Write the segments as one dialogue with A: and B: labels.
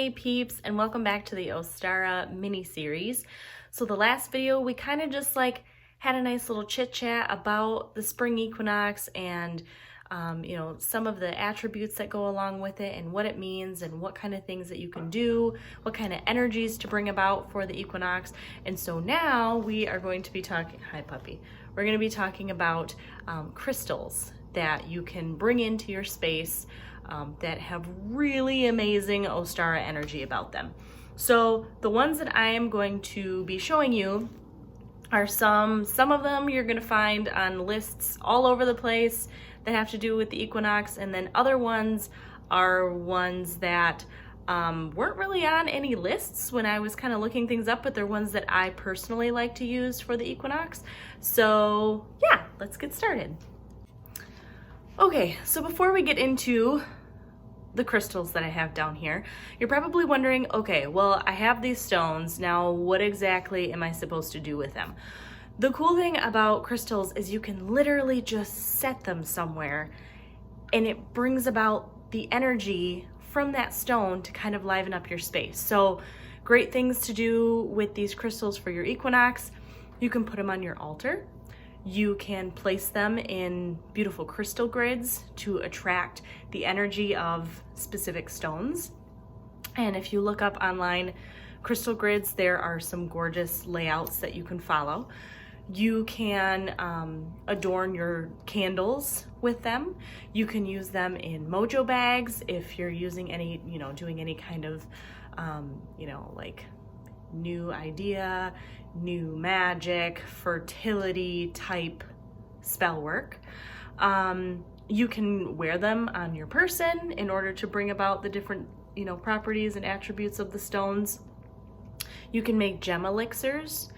A: Hey peeps, and welcome back to the Ostara mini-series. So the last video we kind of just like had a nice little chit chat about the spring equinox and some of the attributes that go along with it and what it means and what kind of things that you can do, what kind of energies to bring about for the equinox. And so now we are going to be talking, hi puppy, we're going to be talking about crystals that you can bring into your space that have really amazing Ostara energy about them. So the ones that I am going to be showing you are some of them you're going to find on lists all over the place that have to do with the equinox, and then other ones are ones that weren't really on any lists when I was kind of looking things up, but they're ones that I personally like to use for the equinox. So yeah, let's get started. Okay, so before we get into the crystals that I have down here, you're probably wondering, okay, well, I have these stones, now what exactly am I supposed to do with them? The cool thing about crystals is you can literally just set them somewhere and it brings about the energy from that stone to kind of liven up your space. So great things to do with these crystals for your equinox: you can put them on your altar. You can place them in beautiful crystal grids to attract the energy of specific stones. And if you look up online crystal grids, there are some gorgeous layouts that you can follow. You can adorn your candles with them. You can use them in mojo bags if you're using any, doing any kind of, like new idea, new magic, fertility type spell work. You can wear them on your person in order to bring about the different, properties and attributes of the stones. You can make gem elixirs.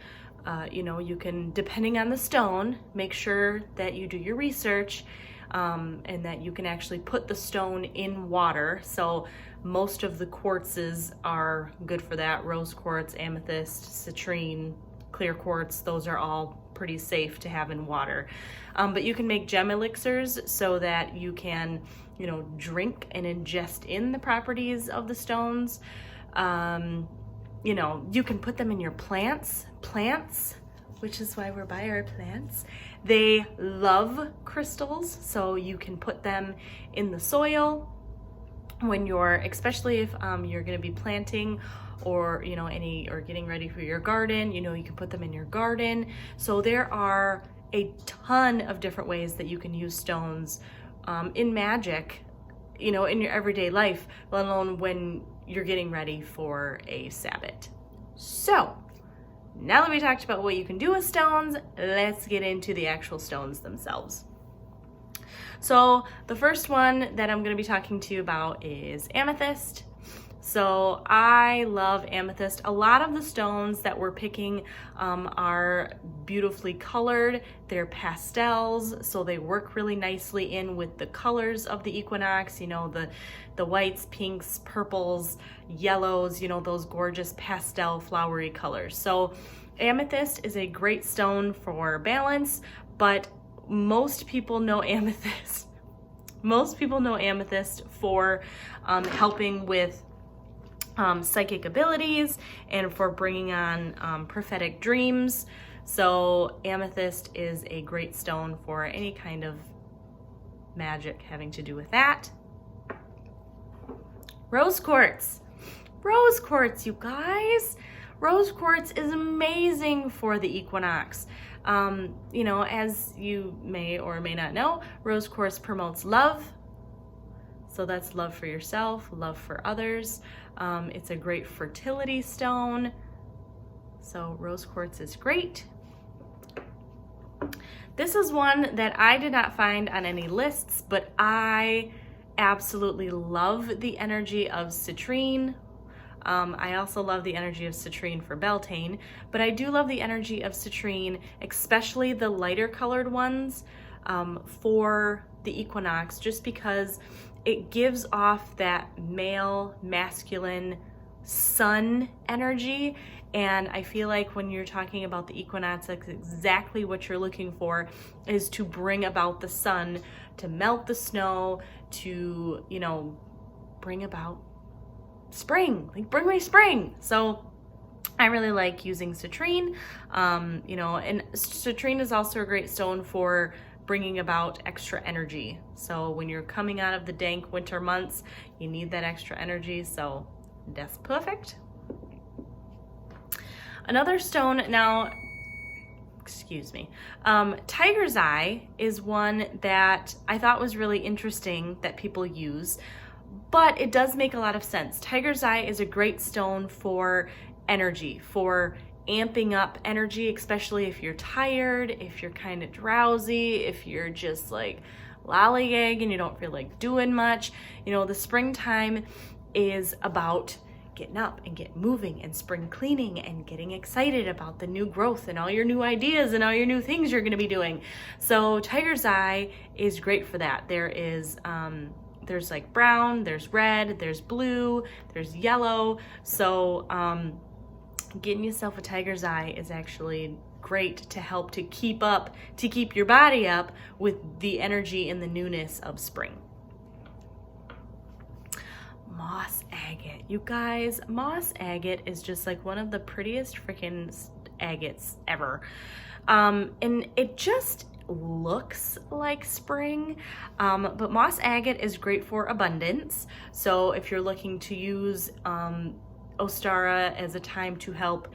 A: You can, depending on the stone, make sure that you do your research and that you can actually put the stone in water. So most of the quartzes are good for that. Rose quartz, amethyst, citrine, clear quartz, those are all pretty safe to have in water. But you can make gem elixirs so that you can, drink and ingest in the properties of the stones. You can put them in your plants, which is why we're by our plants. They love crystals, so you can put them in the soil when especially if you're going to be planting or getting ready for your garden. You can put them in your garden. So there are a ton of different ways that you can use stones in magic, in your everyday life, let alone when you're getting ready for a Sabbath. So now that we talked about what you can do with stones, let's get into the actual stones themselves. So the first one that I'm going to be talking to you about is amethyst. So I love amethyst. A lot of the stones that we're picking are beautifully colored. They're pastels, so they work really nicely in with the colors of the equinox, the whites, pinks, purples, yellows, those gorgeous pastel flowery colors. So amethyst is a great stone for balance, but most people know amethyst. Most people know amethyst for helping with psychic abilities and for bringing on prophetic dreams. So amethyst is a great stone for any kind of magic having to do with that. Rose quartz. Rose quartz, you guys. Rose quartz is amazing for the equinox. As you may or may not know, rose quartz promotes love. So that's love for yourself, love for others. It's a great fertility stone. So rose quartz is great. This is one that I did not find on any lists, but I absolutely love the energy of citrine. I also love the energy of citrine for Beltane, but I do love the energy of citrine, especially the lighter colored ones, for the equinox, just because it gives off that male, masculine sun energy. And I feel like when you're talking about the equinox, that's exactly what you're looking for, is to bring about the sun, to melt the snow, to, bring about spring, like bring me spring. So I really like using citrine, you know, and citrine is also a great stone for bringing about extra energy. So when you're coming out of the dank winter months, you need that extra energy. So that's perfect. Another stone now, excuse me, tiger's eye is one that I thought was really interesting that people use, but it does make a lot of sense. Tiger's eye is a great stone for energy, for amping up energy, especially if you're tired, if you're kind of drowsy, if you're just like lollygag and you don't feel like doing much. You know, the springtime is about getting up and get moving and spring cleaning and getting excited about the new growth and all your new ideas and all your new things you're going to be doing. So tiger's eye is great for that. There's like brown, there's red, there's blue, there's yellow. So getting yourself a tiger's eye is actually great to help to keep your body up with the energy and the newness of spring. Moss agate. You guys, moss agate is just like one of the prettiest freaking agates ever. And it just looks like spring, but moss agate is great for abundance. So if you're looking to use Ostara as a time to help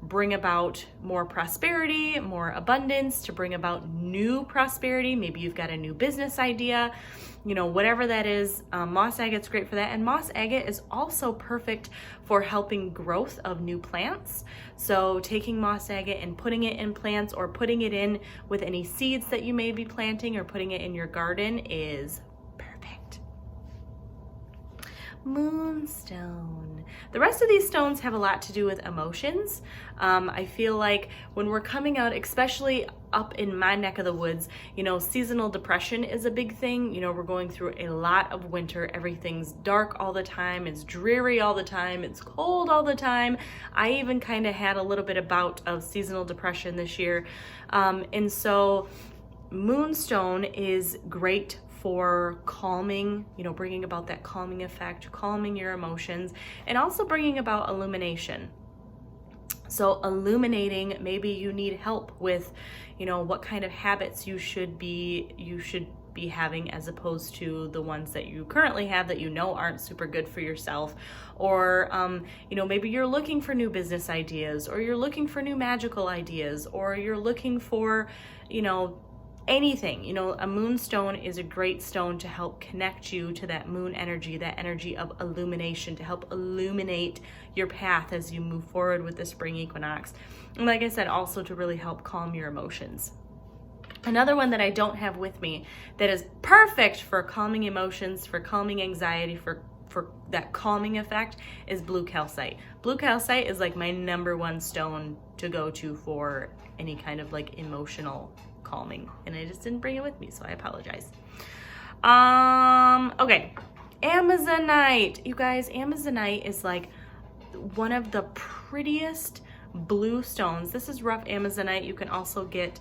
A: bring about more prosperity, more abundance, to bring about new prosperity, maybe you've got a new business idea, you know, whatever that is, moss agate's great for that. And moss agate is also perfect for helping growth of new plants. So taking moss agate and putting it in plants or putting it in with any seeds that you may be planting or putting it in your garden is perfect. Moonstone. The rest of these stones have a lot to do with emotions. I feel like when we're coming out, especially up in my neck of the woods, you know, seasonal depression is a big thing. You know, we're going through a lot of winter. Everything's dark all the time. It's dreary all the time. It's cold all the time. I even kind of had a little bit of bout of seasonal depression this year. And so Moonstone is great for calming, you know, bringing about that calming effect, calming your emotions, and also bringing about illumination. So illuminating, maybe you need help with, you know, what kind of habits you should be having as opposed to the ones that you currently have that you know aren't super good for yourself. Or, you know, maybe you're looking for new business ideas, or you're looking for new magical ideas, or you're looking for, you know, anything. You know, a moonstone is a great stone to help connect you to that moon energy, that energy of illumination, to help illuminate your path as you move forward with the spring equinox. And like I said, also to really help calm your emotions. Another one that I don't have with me that is perfect for calming emotions, for calming anxiety, for that calming effect is blue calcite. Blue calcite is like my #1 stone to go to for any kind of like emotional calming, and I just didn't bring it with me, so I apologize. Okay, Amazonite. You guys, Amazonite is like one of the prettiest blue stones. This is rough Amazonite. You can also get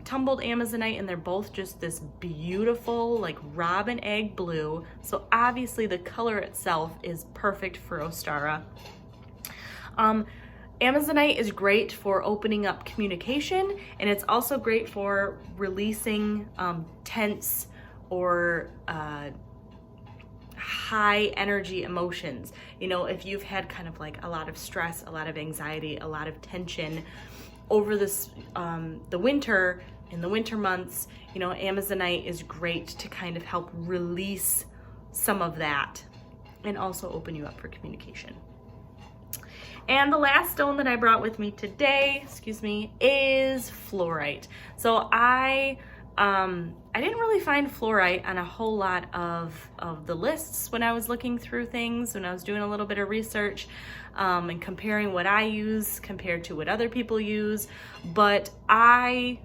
A: tumbled Amazonite, and they're both just this beautiful like robin egg blue. So obviously the color itself is perfect for Ostara. Amazonite is great for opening up communication, and it's also great for releasing tense or high energy emotions. You know, if you've had kind of like a lot of stress, a lot of anxiety, a lot of tension over this the winter, in the winter months, you know, Amazonite is great to kind of help release some of that and also open you up for communication. And the last stone that I brought with me today, is fluorite. So I didn't really find fluorite on a whole lot of the lists when I was looking through things, when I was doing a little bit of research and comparing what I use compared to what other people use. But I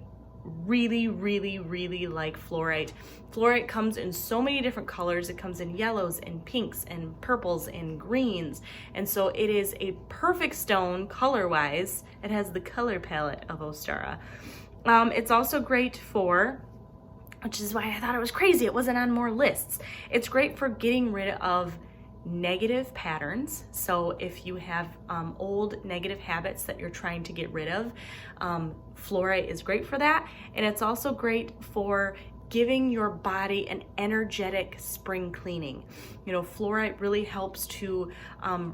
A: really, really, really like fluorite. Fluorite comes in so many different colors. It comes in yellows and pinks and purples and greens. And so it is a perfect stone color-wise. It has the color palette of Ostara. It's also great for, which is why I thought it was crazy it wasn't on more lists. It's great for getting rid of negative patterns. So if you have old negative habits that you're trying to get rid of, fluorite is great for that. And it's also great for giving your body an energetic spring cleaning. You know, fluorite really helps to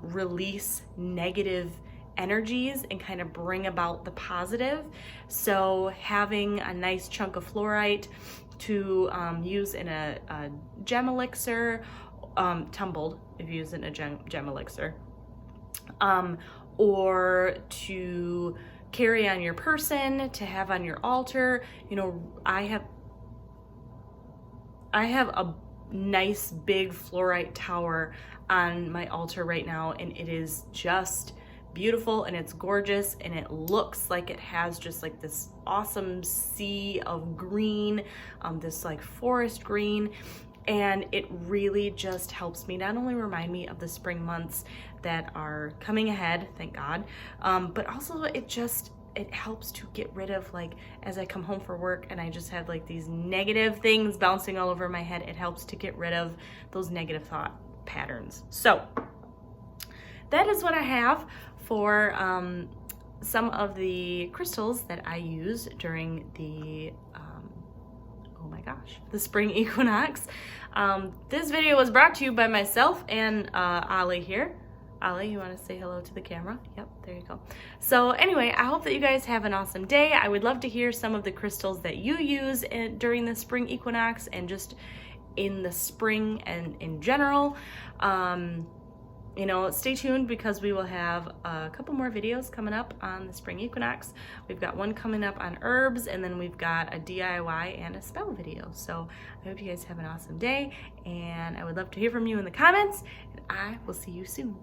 A: release negative energies and kind of bring about the positive. So having a nice chunk of fluorite to use in a gem elixir, tumbled if you use it in a gem elixir, or to carry on your person, to have on your altar. You know, I have a nice big fluorite tower on my altar right now, and it is just beautiful and it's gorgeous, and it looks like it has just like this awesome sea of green, this like forest green, and it really just helps me not only remind me of the spring months that are coming ahead, thank God, but also it helps to get rid of, like, as I come home from work and I just have like these negative things bouncing all over my head, it helps to get rid of those negative thought patterns. So that is what I have for some of the crystals that I use during the, oh my gosh, the spring equinox. This video was brought to you by myself and Ali here. Ali, you want to say hello to the camera? Yep, there you go. So anyway, I hope that you guys have an awesome day. I would love to hear some of the crystals that you use during the spring equinox and just in the spring and in general. You know, stay tuned because we will have a couple more videos coming up on the spring equinox. We've got one coming up on herbs, and then we've got a DIY and a spell video. So I hope you guys have an awesome day, and I would love to hear from you in the comments, and I will see you soon.